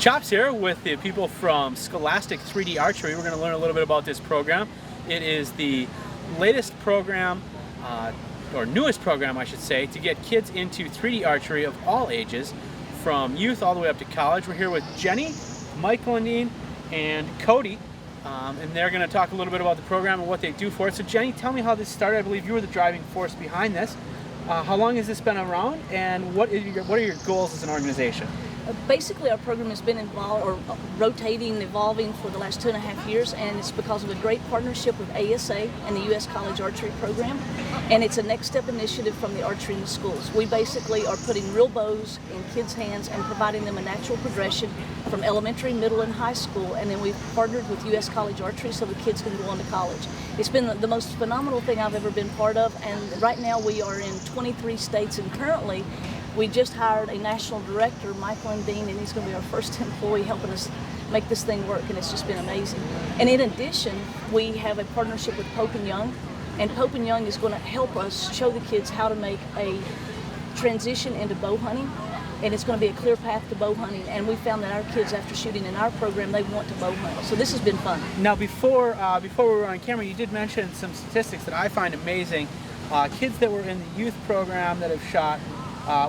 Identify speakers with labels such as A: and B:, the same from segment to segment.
A: Chops here with the people from Scholastic 3D Archery. We're going to learn a little bit about this program. It is the latest program, or newest program I should say, to get kids into 3D archery of all ages, from youth all the way up to college. We're here with Jenny, Michael and Cody, and they're going to talk a little bit about the program and what they do for it. So Jenny, tell me how this started. I believe you were the driving force behind this. How long has this been around, and what are your goals as an organization?
B: Basically, our program has been involved, or rotating, evolving for the last 2.5 years, and it's because of a great partnership with ASA and the U.S. College Archery Program, and it's a next step initiative from the archery in the schools. We basically are putting real bows in kids' hands and providing them a natural progression from elementary, middle, and high school, and then we've partnered with U.S. College Archery so the kids can go on to college. It's been the most phenomenal thing I've ever been part of, and right now we are in 23 states, and currently we just hired a national director, Michael and he's going to be our first employee helping us make this thing work, and it's just been amazing. And in addition, we have a partnership with Pope & Young, and Pope & Young is going to help us show the kids how to make a transition into bow hunting, and it's going to be a clear path to bow hunting. And we found that our kids, after shooting in our program, they want to bow hunt. So this has been fun.
A: Now, before we were on camera, you did mention some statistics that I find amazing. Kids that were in the youth program that have shot.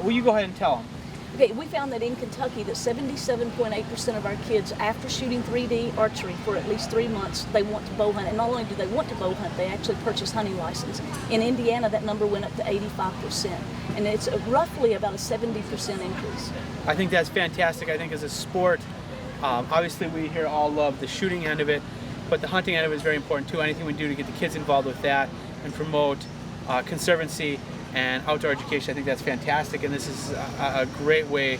A: Will you go ahead and tell them?
B: Okay, we found that in Kentucky that 77.8% of our kids, after shooting 3D archery for at least 3 months, they want to bow hunt. And not only do they want to bow hunt, they actually purchase hunting license. In Indiana, that number went up to 85%. And it's roughly about a 70% increase.
A: I think that's fantastic. I think as a sport, obviously we here all love the shooting end of it, but the hunting end of it is very important too. Anything we do to get the kids involved with that and promote conservancy and outdoor education, I think that's fantastic, and this is a great way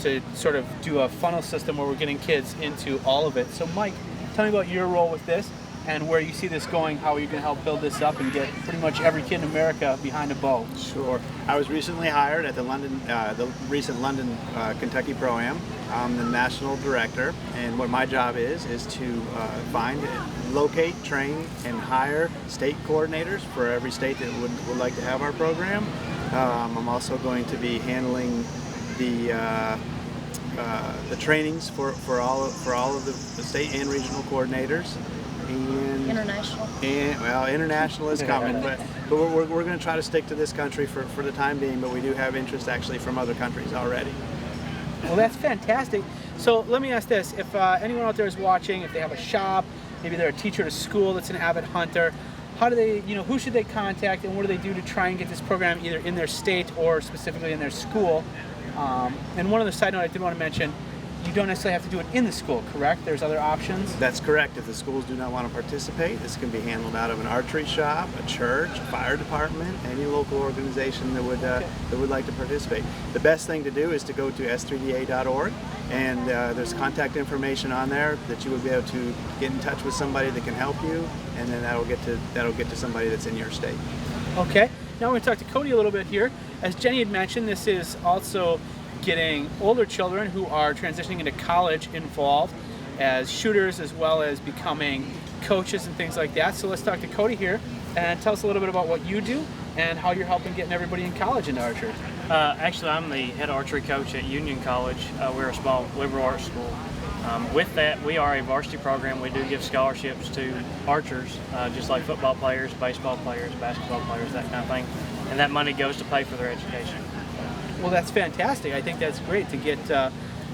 A: to sort of do a funnel system where we're getting kids into all of it. So Mike, tell me about your role with this and where you see this going, how you're going to help build this up and get pretty much every kid in America behind a bow.
C: Sure. I was recently hired at the recent London, Kentucky Pro-Am. I'm the national director, and what my job is to find, locate, train, and hire state coordinators for every state that would like to have our program. I'm also going to be handling the trainings for all of the state and regional coordinators. And
B: international.
C: Well, international is coming, but we're going to try to stick to this country for the time being, but we do have interest actually from other countries already.
A: Well, that's fantastic. So let me ask this, if anyone out there is watching, if they have a shop, maybe they're a teacher at a school that's an avid hunter, how do they, who should they contact, and what do they do to try and get this program either in their state or specifically in their school? And one other side note I did want to mention, you don't necessarily have to do it in the school, correct? There's other options?
C: That's correct. If the schools do not want to participate, this can be handled out of an archery shop, a church, a fire department, any local organization that would like to participate. The best thing to do is to go to s3da.org, and there's contact information on there that you would be able to get in touch with somebody that can help you, and then that'll get to somebody that's in your state.
A: Okay. Now we're going to talk to Cody a little bit here. As Jenny had mentioned, this is also getting older children who are transitioning into college involved as shooters, as well as becoming coaches and things like that. So let's talk to Cody here and tell us a little bit about what you do and how you're helping getting everybody in college into archery.
D: Actually, I'm the head archery coach at Union College. We're a small liberal arts school. With that, we are a varsity program. We do give scholarships to archers, just like football players, baseball players, basketball players, that kind of thing. And that money goes to pay for their education.
A: Well, that's fantastic. I think that's great to get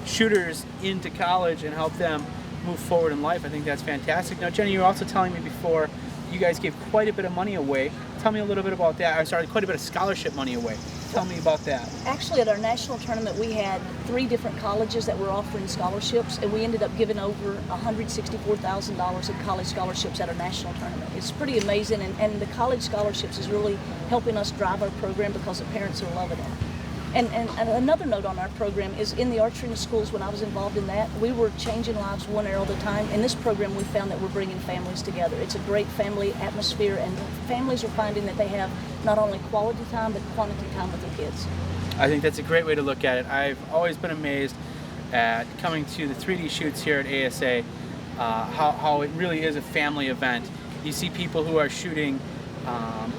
A: shooters into college and help them move forward in life. I think that's fantastic. Now, Jenny, you were also telling me before you guys gave quite a bit of money away. Tell me a little bit about that. I'm sorry, quite a bit of scholarship money away. Tell me about that.
B: Actually, at our national tournament, we had 3 different colleges that were offering scholarships, and we ended up giving over $164,000 in college scholarships at our national tournament. It's pretty amazing, and the college scholarships is really helping us drive our program because the parents are loving it. And another note on our program is in the archery in the schools, when I was involved in that, we were changing lives one arrow at a time. In this program, we found that we're bringing families together. It's a great family atmosphere, and families are finding that they have not only quality time, but quantity time with their kids.
A: I think that's a great way to look at it. I've always been amazed at coming to the 3D shoots here at ASA, how it really is a family event. You see people who are shooting.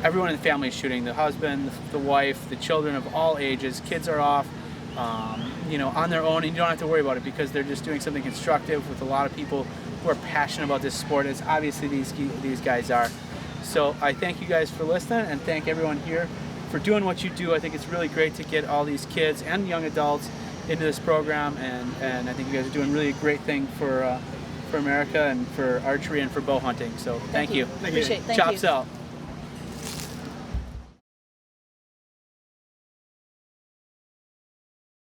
A: Everyone in the family is shooting, the husband, the wife, the children of all ages. Kids are off on their own, and you don't have to worry about it because they're just doing something constructive with a lot of people who are passionate about this sport, as obviously these guys are. So I thank you guys for listening, and thank everyone here for doing what you do. I think it's really great to get all these kids and young adults into this program, and I think you guys are doing really a great thing for America and for archery and for bow hunting. So thank you.
B: Appreciate it. Thank
A: Chops
B: you.
A: out.